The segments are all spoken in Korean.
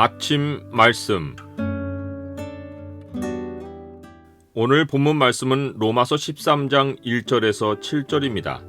아침 말씀. 오늘 본문 말씀은 로마서 13장 1절에서 7절입니다.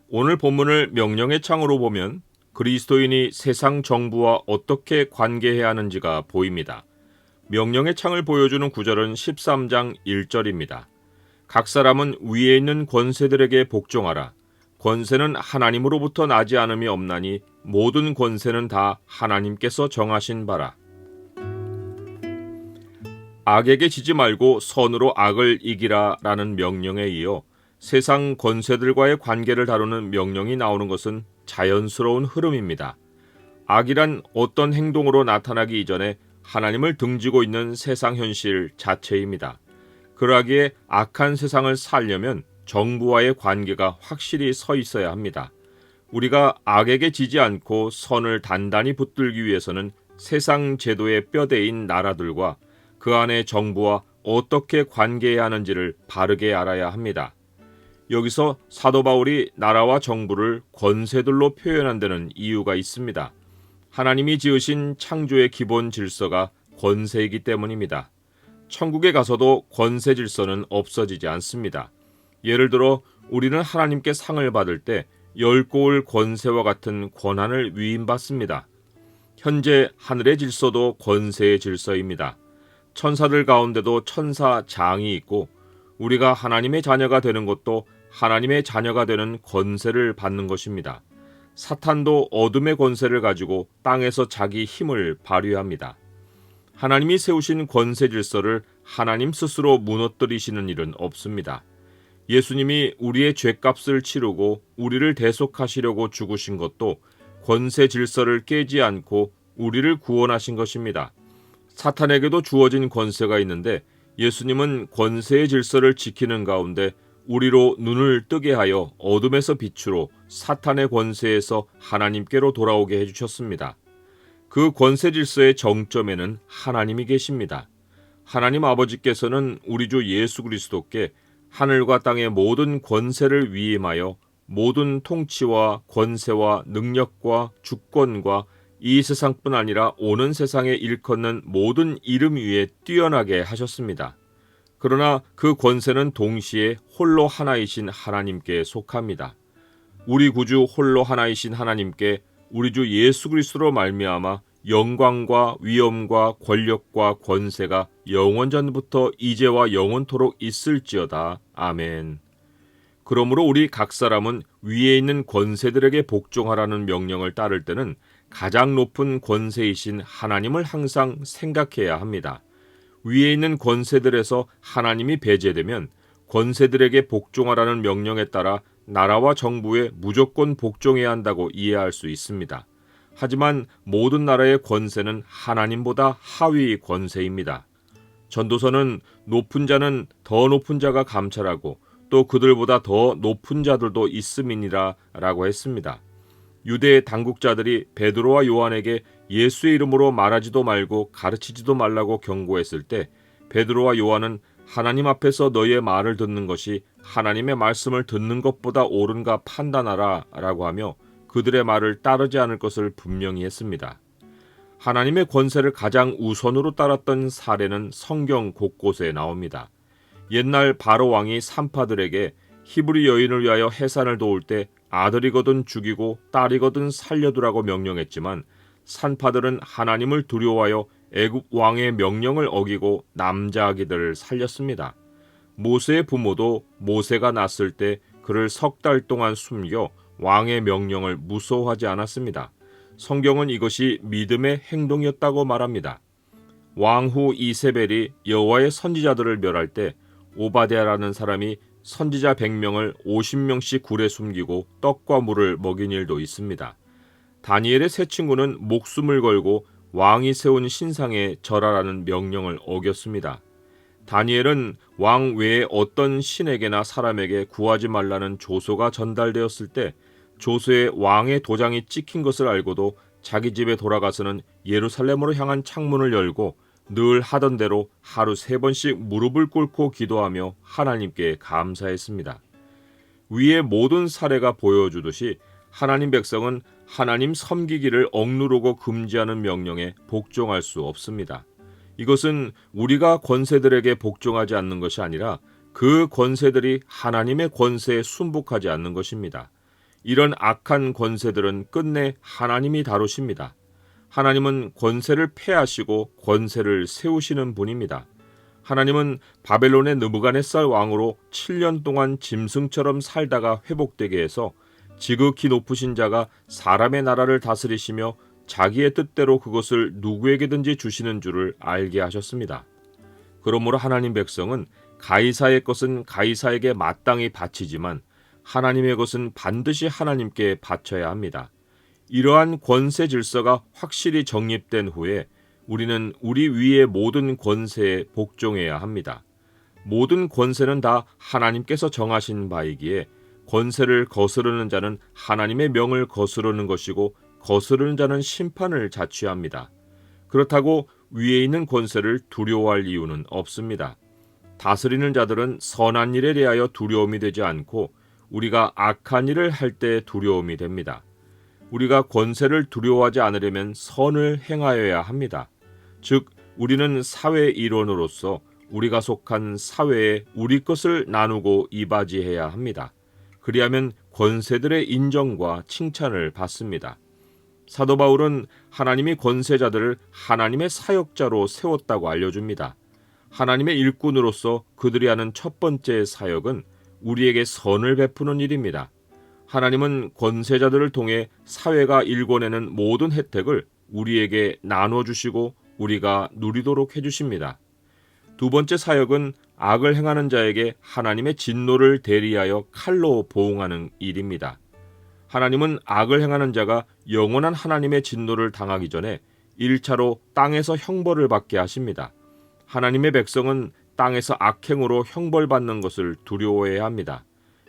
오늘 본문을 명령의 창으로 보면 그리스도인이 세상 정부와 어떻게 관계해야 하는지가 보입니다. 명령의 창을 보여주는 구절은 13장 1절입니다. 각 사람은 위에 있는 권세들에게 복종하라. 권세는 하나님으로부터 나지 않음이 없나니 모든 권세는 다 하나님께서 정하신 바라. 악에게 지지 말고 선으로 악을 이기라 라는 명령에 이어 세상 권세들과의 관계를 다루는 명령이 나오는 것은 자연스러운 흐름입니다. 악이란 어떤 행동으로 나타나기 이전에 하나님을 등지고 있는 세상 현실 자체입니다. 그러하기에 악한 세상을 살려면 정부와의 관계가 확실히 서 있어야 합니다. 우리가 악에게 지지 않고 선을 단단히 붙들기 위해서는 세상 제도의 뼈대인 나라들과 그 안의 정부와 어떻게 관계해야 하는지를 바르게 알아야 합니다. 여기서 사도 바울이 나라와 정부를 권세들로 표현한 데는 이유가 있습니다. 하나님이 지으신 창조의 기본 질서가 권세이기 때문입니다. 천국에 가서도 권세 질서는 없어지지 않습니다. 예를 들어 우리는 하나님께 상을 받을 때 열고울 권세와 같은 권한을 위임받습니다. 현재 하늘의 질서도 권세의 질서입니다. 천사들 가운데도 천사장이 있고 우리가 하나님의 자녀가 되는 것도 하나님의 자녀가 되는 권세를 받는 것입니다. 사탄도 어둠의 권세를 가지고 땅에서 자기 힘을 발휘합니다. 하나님이 세우신 권세 질서를 하나님 스스로 무너뜨리시는 일은 없습니다. 예수님이 우리의 죄값을 치르고 우리를 대속하시려고 죽으신 것도 권세 질서를 깨지 않고 우리를 구원하신 것입니다. 사탄에게도 주어진 권세가 있는데 예수님은 권세의 질서를 지키는 가운데 우리로 눈을 뜨게 하여 어둠에서 빛으로 사탄의 권세에서 하나님께로 돌아오게 해주셨습니다. 그 권세 질서의 정점에는 하나님이 계십니다. 하나님 아버지께서는 우리 주 예수 그리스도께 하늘과 땅의 모든 권세를 위임하여 모든 통치와 권세와 능력과 주권과 이 세상뿐 아니라 오는 세상에 일컫는 모든 이름 위에 뛰어나게 하셨습니다. 그러나 그 권세는 동시에 홀로 하나이신 하나님께 속합니다. 우리 구주 홀로 하나이신 하나님께 우리 주 예수 그리스도로 말미암아 영광과 위엄과 권력과 권세가 영원전부터 이제와 영원토록 있을지어다. 아멘. 그러므로 우리 각 사람은 위에 있는 권세들에게 복종하라는 명령을 따를 때는 가장 높은 권세이신 하나님을 항상 생각해야 합니다. 위에 있는 권세들에서 하나님이 배제되면 권세들에게 복종하라는 명령에 따라 나라와 정부에 무조건 복종해야 한다고 이해할 수 있습니다. 하지만 모든 나라의 권세는 하나님보다 하위 권세입니다. 전도서는 높은 자는 더 높은 자가 감찰하고 또 그들보다 더 높은 자들도 있음이니라 라고 했습니다. 유대 당국자들이 베드로와 요한에게 예수의 이름으로 말하지도 말고 가르치지도 말라고 경고했을 때 베드로와 요한은 하나님 앞에서 너희의 말을 듣는 것이 하나님의 말씀을 듣는 것보다 옳은가 판단하라 라고 하며 그들의 말을 따르지 않을 것을 분명히 했습니다. 하나님의 권세를 가장 우선으로 따랐던 사례는 성경 곳곳에 나옵니다. 옛날 바로 왕이 산파들에게 히브리 여인을 위하여 해산을 도울 때 아들이거든 죽이고 딸이거든 살려두라고 명령했지만 산파들은 하나님을 두려워하여 애굽 왕의 명령을 어기고 남자 아기들을 살렸습니다. 모세의 부모도 모세가 낳았을 때 그를 3달 동안 숨겨 왕의 명령을 무서워하지 않았습니다. 성경은 이것이 믿음의 행동이었다고 말합니다. 왕후 이세벨이 여호와의 선지자들을 멸할 때 오바댜라는 사람이 선지자 100명을 50명씩 굴에 숨기고 떡과 물을 먹인 일도 있습니다. 다니엘의 세 친구는 목숨을 걸고 왕이 세운 신상에 절하라는 명령을 어겼습니다. 다니엘은 왕 외에 어떤 신에게나 사람에게 구하지 말라는 조서가 전달되었을 때 조서에 왕의 도장이 찍힌 것을 알고도 자기 집에 돌아가서는 예루살렘으로 향한 창문을 열고 늘 하던 대로 하루 3번씩 무릎을 꿇고 기도하며 하나님께 감사했습니다. 위의 모든 사례가 보여주듯이 하나님 백성은 하나님 섬기기를 억누르고 금지하는 명령에 복종할 수 없습니다. 이것은 우리가 권세들에게 복종하지 않는 것이 아니라 그 권세들이 하나님의 권세에 순복하지 않는 것입니다. 이런 악한 권세들은 끝내 하나님이 다루십니다. 하나님은 권세를 폐하시고 권세를 세우시는 분입니다. 하나님은 바벨론의 느부갓네살 왕으로 7년 동안 짐승처럼 살다가 회복되게 해서 지극히 높으신 자가 사람의 나라를 다스리시며 자기의 뜻대로 그것을 누구에게든지 주시는 줄을 알게 하셨습니다. 그러므로 하나님 백성은 가이사의 것은 가이사에게 마땅히 바치지만 하나님의 것은 반드시 하나님께 바쳐야 합니다. 이러한 권세 질서가 확실히 정립된 후에 우리는 우리 위의 모든 권세에 복종해야 합니다. 모든 권세는 다 하나님께서 정하신 바이기에 권세를 거스르는 자는 하나님의 명을 거스르는 것이고 거스르는 자는 심판을 자취합니다. 그렇다고 위에 있는 권세를 두려워할 이유는 없습니다. 다스리는 자들은 선한 일에 대하여 두려움이 되지 않고 우리가 악한 일을 할 때 두려움이 됩니다. 우리가 권세를 두려워하지 않으려면 선을 행하여야 합니다. 즉, 우리는 사회 일원으로서 우리가 속한 사회에 우리 것을 나누고 이바지해야 합니다. 그리하면 권세들의 인정과 칭찬을 받습니다. 사도 바울은 하나님이 권세자들을 하나님의 사역자로 세웠다고 알려줍니다. 하나님의 일꾼으로서 그들이 하는 첫 번째 사역은 우리에게 선을 베푸는 일입니다. 하나님은 권세자들을 통해 사회가 일궈내는 모든 혜택을 우리에게 나눠주시고 우리가 누리도록 해주십니다. 두 번째 사역은 악을 행하는 자에게 하나님의 진노를 대리하여 칼로 보응하는 일입니다. 하나님은 악을 행하는 자가 영원한 하나님의 진노를 당하기 전에 1차로 땅에서 형벌을 받게 하십니다. 하나님의 백성은 땅에서 악행으로 형벌받는 것을 두려워해야 합니다.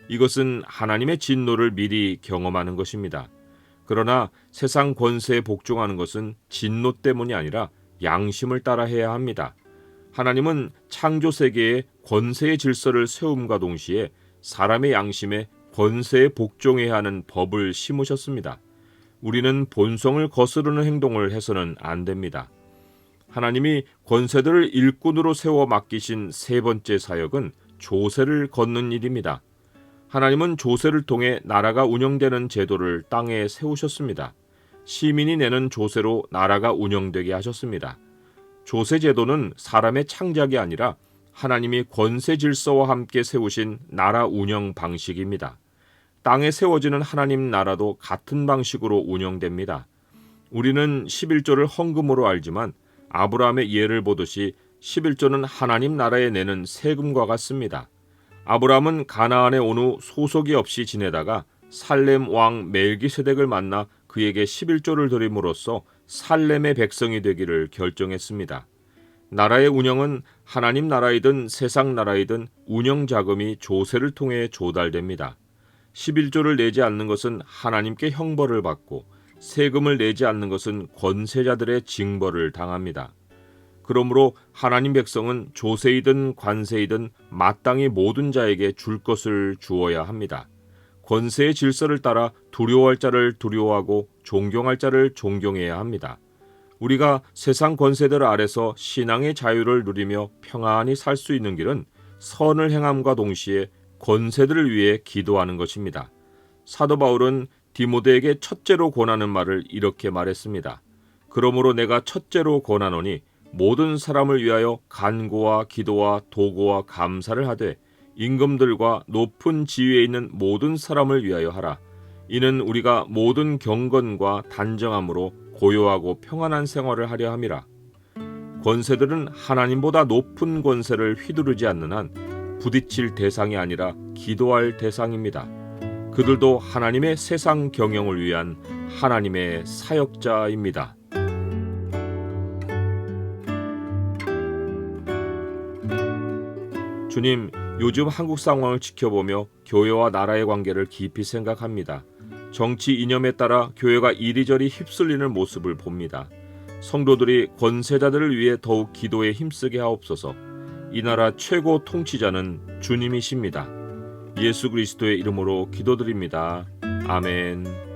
이것은 하나님의 진노를 미리 경험하는 것입니다. 그러나 세상 권세에 복종하는 것은 진노 때문이 아니라 양심을 따라 해야 합니다. 하나님은 창조 세계에 권세의 질서를 세움과 동시에 사람의 양심에 권세에 복종해야 하는 법을 심으셨습니다. 우리는 본성을 거스르는 행동을 해서는 안 됩니다. 하나님이 권세들을 일꾼으로 세워 맡기신 세 번째 사역은 조세를 걷는 일입니다. 하나님은 조세를 통해 나라가 운영되는 제도를 땅에 세우셨습니다. 시민이 내는 조세로 나라가 운영되게 하셨습니다. 조세 제도는 사람의 창작이 아니라 하나님이 권세 질서와 함께 세우신 나라 운영 방식입니다. 땅에 세워지는 하나님 나라도 같은 방식으로 운영됩니다. 우리는 11조를 헌금으로 알지만 아브라함의 예를 보듯이 11조는 하나님 나라에 내는 세금과 같습니다. 아브라함은 가나안에 온 후 소속이 없이 지내다가 살렘 왕 멜기세덱을 만나 그에게 11조를 드림으로써 살렘의 백성이 되기를 결정했습니다. 나라의 운영은 하나님 나라이든 세상 나라이든 운영 자금이 조세를 통해 조달됩니다. 11조를 내지 않는 것은 하나님께 형벌을 받고 세금을 내지 않는 것은 권세자들의 징벌을 당합니다. 그러므로 하나님 백성은 조세이든 관세이든 마땅히 모든 자에게 줄 것을 주어야 합니다. 권세의 질서를 따라 두려워할 자를 두려워하고 존경할 자를 존경해야 합니다. 우리가 세상 권세들 아래서 신앙의 자유를 누리며 평안히 살 수 있는 길은 선을 행함과 동시에 권세들을 위해 기도하는 것입니다. 사도 바울은 디모데에게 첫째로 권하는 말을 이렇게 말했습니다. 그러므로 내가 첫째로 권하노니 모든 사람을 위하여 간구와 기도와 도고와 감사를 하되 임금들과 높은 지위에 있는 모든 사람을 위하여 하라. 이는 우리가 모든 경건과 단정함으로 고요하고 평안한 생활을 하려 함이라. 권세들은 하나님보다 높은 권세를 휘두르지 않는 한 부딪힐 대상이 아니라 기도할 대상입니다. 그들도 하나님의 세상 경영을 위한 하나님의 사역자입니다. 주님, 요즘 한국 상황을 지켜보며 교회와 나라의 관계를 깊이 생각합니다. 정치 이념에 따라 교회가 이리저리 휩쓸리는 모습을 봅니다. 성도들이 권세자들을 위해 더욱 기도에 힘쓰게 하옵소서. 이 나라 최고 통치자는 주님이십니다. 예수 그리스도의 이름으로 기도드립니다. 아멘.